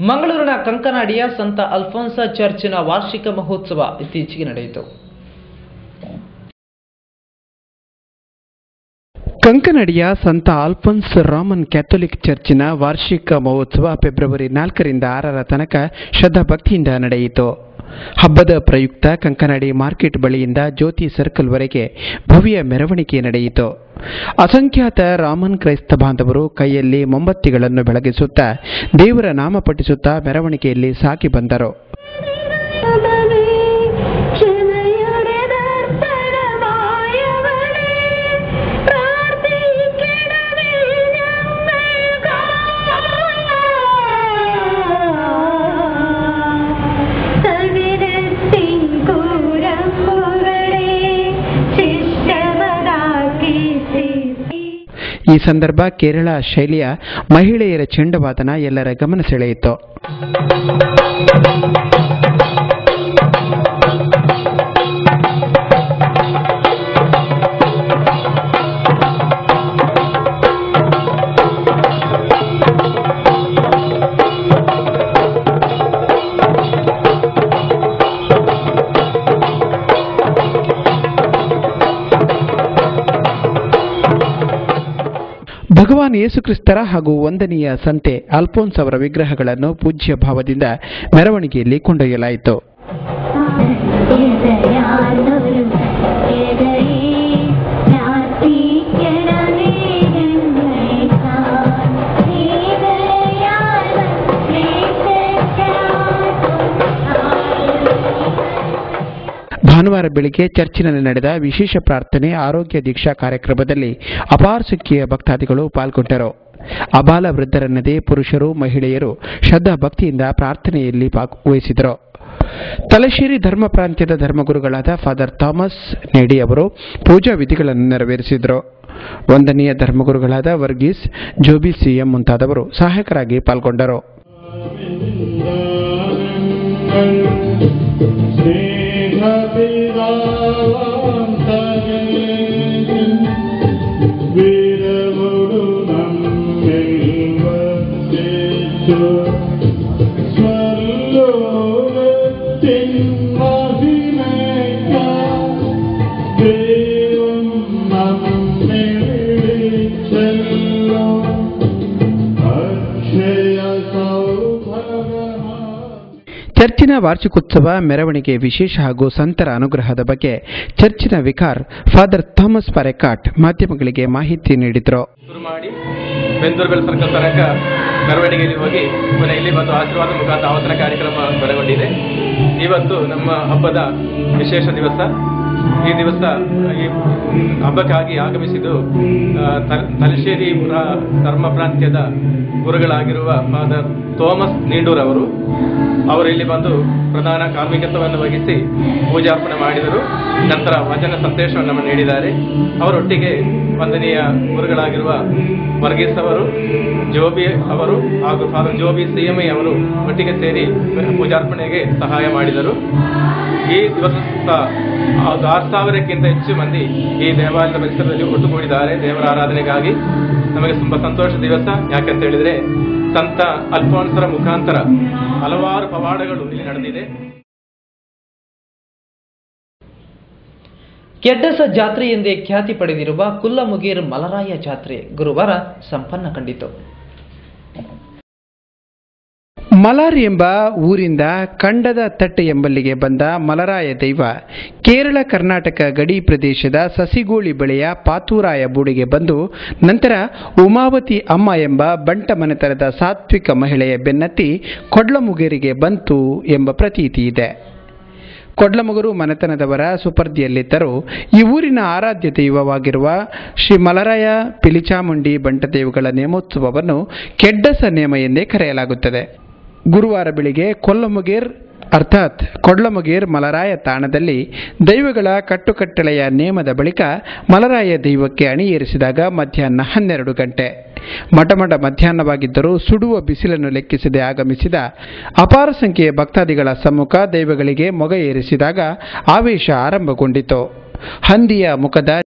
ಮಂಗಳೂರಿನ ಕಂಕನಾಡಿಯ ಸಂತ ಅಲ್ಫೋನ್ಸ ಚರ್ಚಿನ ವಾರ್ಷಿಕ ಮಹೋತ್ಸವ ಇತ್ತೀಚೆಗೆ ನಡೆಯಿತು. ಕಂಕನಾಡಿಯ ಸಂತ ಆಲ್ಫೋನ್ಸ್ ರೋಮನ್ ಕ್ಯಾಥೋಲಿಕ್ ಚರ್ಚಿನ ವಾರ್ಷಿಕ ಮಹೋತ್ಸವ ಫೆಬ್ರವರಿ 4ರಿಂದ 6ರ ತನಕ ಶ್ರದ್ಧಾಭಕ್ತಿಯಿಂದ ನಡೆಯಿತು. ಹಬ್ಬದ ಪ್ರಯುಕ್ತ ಕಂಕನಾಡಿ ಮಾರ್ಕೆಟ್ ಬಳಿಯಿಂದ ಜ್ಯೋತಿ ಸರ್ಕಲ್ವರೆಗೆ ಭವ್ಯ ಮೆರವಣಿಗೆ ನಡೆಯಿತು. ಅಸಂಖ್ಯಾತ ರಾಮನ್ ಕ್ರೈಸ್ತ ಬಾಂಧವರು ಕೈಯಲ್ಲಿ ಮೊಂಬತ್ತಿಗಳನ್ನು ಬೆಳಗಿಸುತ್ತಾ ದೇವರ ನಾಮ ಪಠಿಸುತ್ತಾ ಮೆರವಣಿಗೆಯಲ್ಲಿ ಸಾಗಿ ಬಂದರು. ಈ ಸಂದರ್ಭ ಕೇರಳ ಶೈಲಿಯ ಮಹಿಳೆಯರ ಚೆಂಡವಾದನ ಎಲ್ಲರ ಗಮನ ಸೆಳೆಯಿತು. ಭಗವಾನ್ ಯೇಸುಕ್ರಿಸ್ತರ ಹಾಗೂ ವಂದನೀಯ ಸಂತೆ ಅಲ್ಫೋನ್ಸ್ ಅವರ ವಿಗ್ರಹಗಳನ್ನು ಪೂಜ್ಯ ಭಾವದಿಂದ ಮೆರವಣಿಗೆಯಲ್ಲಿ ಕೊಂಡೊಯ್ಯಲಾಯಿತು. ಭಾನುವಾರ ಬೆಳಿಗ್ಗೆ ಚರ್ಚಿನಲ್ಲಿ ನಡೆದ ವಿಶೇಷ ಪ್ರಾರ್ಥನೆ ಆರೋಗ್ಯ ದೀಕ್ಷಾ ಕಾರ್ಯಕ್ರಮದಲ್ಲಿ ಅಪಾರ ಸಂಖ್ಯೆಯ ಭಕ್ತಾದಿಗಳು ಪಾಲ್ಗೊಂಡರು. ಅಬಾಲ ವೃದ್ಧರನ್ನದೇ ಪುರುಷರು ಮಹಿಳೆಯರು ಶ್ರದ್ಧಾ ಭಕ್ತಿಯಿಂದ ಪ್ರಾರ್ಥನೆಯಲ್ಲಿ ಭಾಗವಹಿಸಿದರು. ತಲಶೇರಿ ಧರ್ಮ ಪ್ರಾಂತ್ಯದ ಧರ್ಮಗುರುಗಳಾದ ಫಾದರ್ ಥಾಮಸ್ ನೇಡಿ ಅವರು ಪೂಜಾ ವಿಧಿಗಳನ್ನು ನೆರವೇರಿಸಿದರು. ವಂದನೀಯ ಧರ್ಮಗುರುಗಳಾದ ವರ್ಗೀಸ್ ಜೋಬಿ ಸಿಎಂ ಮುಂತಾದವರು ಸಹಾಯಕರಾಗಿ ಪಾಲ್ಗೊಂಡರು. ಚರ್ಚಿನ ವಾರ್ಷಿಕೋತ್ಸವ ಮೆರವಣಿಗೆ ವಿಶೇಷ ಹಾಗೂ ಸಂತರ ಅನುಗ್ರಹದ ಬಗ್ಗೆ ಚರ್ಚಿನ ವಿಕಾರ್ ಫಾದರ್ ಥಾಮಸ್ ಪರೆಕಾಟ್ ಮಾಧ್ಯಮಗಳಿಗೆ ಮಾಹಿತಿ ನೀಡಿದರು. ಬೆಂದೂರುಬೆಲ್ ಸರ್ಕಲ್ ತನಕ ಮೆರವಣಿಗೆಯಲ್ಲಿ ಹೋಗಿ ಇಲ್ಲಿ ಬಂದು ಆಶೀರ್ವಾದ ಮುಖಾಂತರ ಆವರ್ತನ ಕಾರ್ಯಕ್ರಮ ಕೊನೆಗೊಂಡಿದೆ. ಇವತ್ತು ನಮ್ಮ ಹಬ್ಬದ ವಿಶೇಷ ದಿವಸ. ಈ ದಿವಸ ಈ ಹಬ್ಬಕ್ಕಾಗಿ ಆಗಮಿಸಿದ್ದು ತಲಶೇರಿ ಧರ್ಮ ಪ್ರಾಂತ್ಯದ ಗುರುಗಳಾಗಿರುವ ಫಾದರ್ ಥೋಮಸ್ ನೀಡೂರ್ ಅವರು ಇಲ್ಲಿ ಬಂದು ಪ್ರಧಾನ ಕಾರ್ಮಿಕತ್ವವನ್ನು ವಹಿಸಿ ಪೂಜಾರ್ಪಣೆ ಮಾಡಿದರು. ನಂತರ ವಚನ ಸಂದೇಶವನ್ನು ನೀಡಿದ್ದಾರೆ. ಅವರೊಟ್ಟಿಗೆ ವಂದನೀಯ ಗುರುಗಳಾಗಿರುವ ವರ್ಗೀಸ್ ಅವರು, ಜೋಬಿ ಅವರು ಹಾಗೂ ಫಾದರ್ ಜೋಬಿ ಸಿಎಂಐ ಅವರು ಒಟ್ಟಿಗೆ ಸೇರಿ ಪೂಜಾರ್ಪಣೆಗೆ ಸಹಾಯ ಮಾಡಿದರು. ಈ ದಿವಸ 6,000ಕ್ಕಿಂತ ಹೆಚ್ಚು ಮಂದಿ ಈ ದೇವಾಲಯದ ಪರಿಸರದಲ್ಲಿ ಒಟ್ಟುಗೂಡಿದ್ದಾರೆ ದೇವರ ಆರಾಧನೆಗಾಗಿ. ನಮಗೆ ತುಂಬಾ ಸಂತೋಷ ದಿವಸ. ಯಾಕಂತ ಹೇಳಿದ್ರೆ ಸಂತ ಅಲ್ಫೋನ್ಸರ ಮುಖಾಂತರ ಹಲವಾರು ಪವಾಡಗಳು ಇಲ್ಲಿ ನಡೆದಿದೆ. ಕೆಡ್ಡಸ ಜಾತ್ರೆ ಎಂದೇ ಖ್ಯಾತಿ ಪಡೆದಿರುವ ಕುಲ್ಲಮುಗೀರ್ ಮಲರಾಯ ಜಾತ್ರೆ ಗುರುವಾರ ಸಂಪನ್ನ ಕಂಡಿತು. ಮಲಾರ್ ಎಂಬ ಊರಿಂದ ಕಂಡದ ತಟ್ಟೆ ಎಂಬಲ್ಲಿಗೆ ಬಂದ ಮಲರಾಯ ದೈವ ಕೇರಳ ಕರ್ನಾಟಕ ಗಡಿ ಪ್ರದೇಶದ ಸಸಿಗೋಳಿ ಬಳಿಯ ಪಾತೂರಾಯ ಬೂಡಿಗೆ ಬಂದು ನಂತರ ಉಮಾವತಿ ಅಮ್ಮ ಎಂಬ ಬಂಟ ಮನೆತನದ ಸಾತ್ವಿಕ ಮಹಿಳೆಯ ಬೆನ್ನತ್ತಿ ಕೊಡ್ಲಮುಗೇರಿಗೆ ಬಂತು ಎಂಬ ಪ್ರತೀತಿ ಇದೆ. ಕೊಡ್ಲಮುಗರು ಮನೆತನದವರ ಸುಪರ್ದಿಯಲ್ಲಿದ್ದರೂ ಈ ಊರಿನ ಆರಾಧ್ಯ ದೈವವಾಗಿರುವ ಶ್ರೀ ಮಲರಾಯ ಪಿಲಿಚಾಮುಂಡಿ ಬಂಟದೇವುಗಳ ನೇಮೋತ್ಸವವನ್ನು ಕೆಡ್ಡಸ ನೇಮ ಎಂದೇ ಕರೆಯಲಾಗುತ್ತದೆ. ಗುರುವಾರ ಬೆಳಿಗ್ಗೆ ಕೊಲ್ಲಮುಗೇರ್ ಅರ್ಥಾತ್ ಕೊಡ್ಲಮುಗೇರ್ ಮಲರಾಯ ತಾಣದಲ್ಲಿ ದೈವಗಳ ಕಟ್ಟುಕಟ್ಟಳೆಯ ನೇಮದ ಬಳಿಕ ಮಲರಾಯ ದೈವಕ್ಕೆ ಅಣಿಯೇರಿಸಿದಾಗ ಮಧ್ಯಾಹ್ನ 12 ಗಂಟೆ. ಮಠಮಠ ಮಧ್ಯಾಹ್ನವಾಗಿದ್ದರೂ ಸುಡುವ ಬಿಸಿಲನ್ನು ಲೆಕ್ಕಿಸದೆ ಆಗಮಿಸಿದ ಅಪಾರ ಸಂಖ್ಯೆಯ ಭಕ್ತಾದಿಗಳ ಸಮ್ಮುಖ ದೈವಗಳಿಗೆ ಮೊಗ ಏರಿಸಿದಾಗ ಆವೇಶ ಆರಂಭಗೊಂಡಿತು. ಹಂದಿಯ ಮುಖದ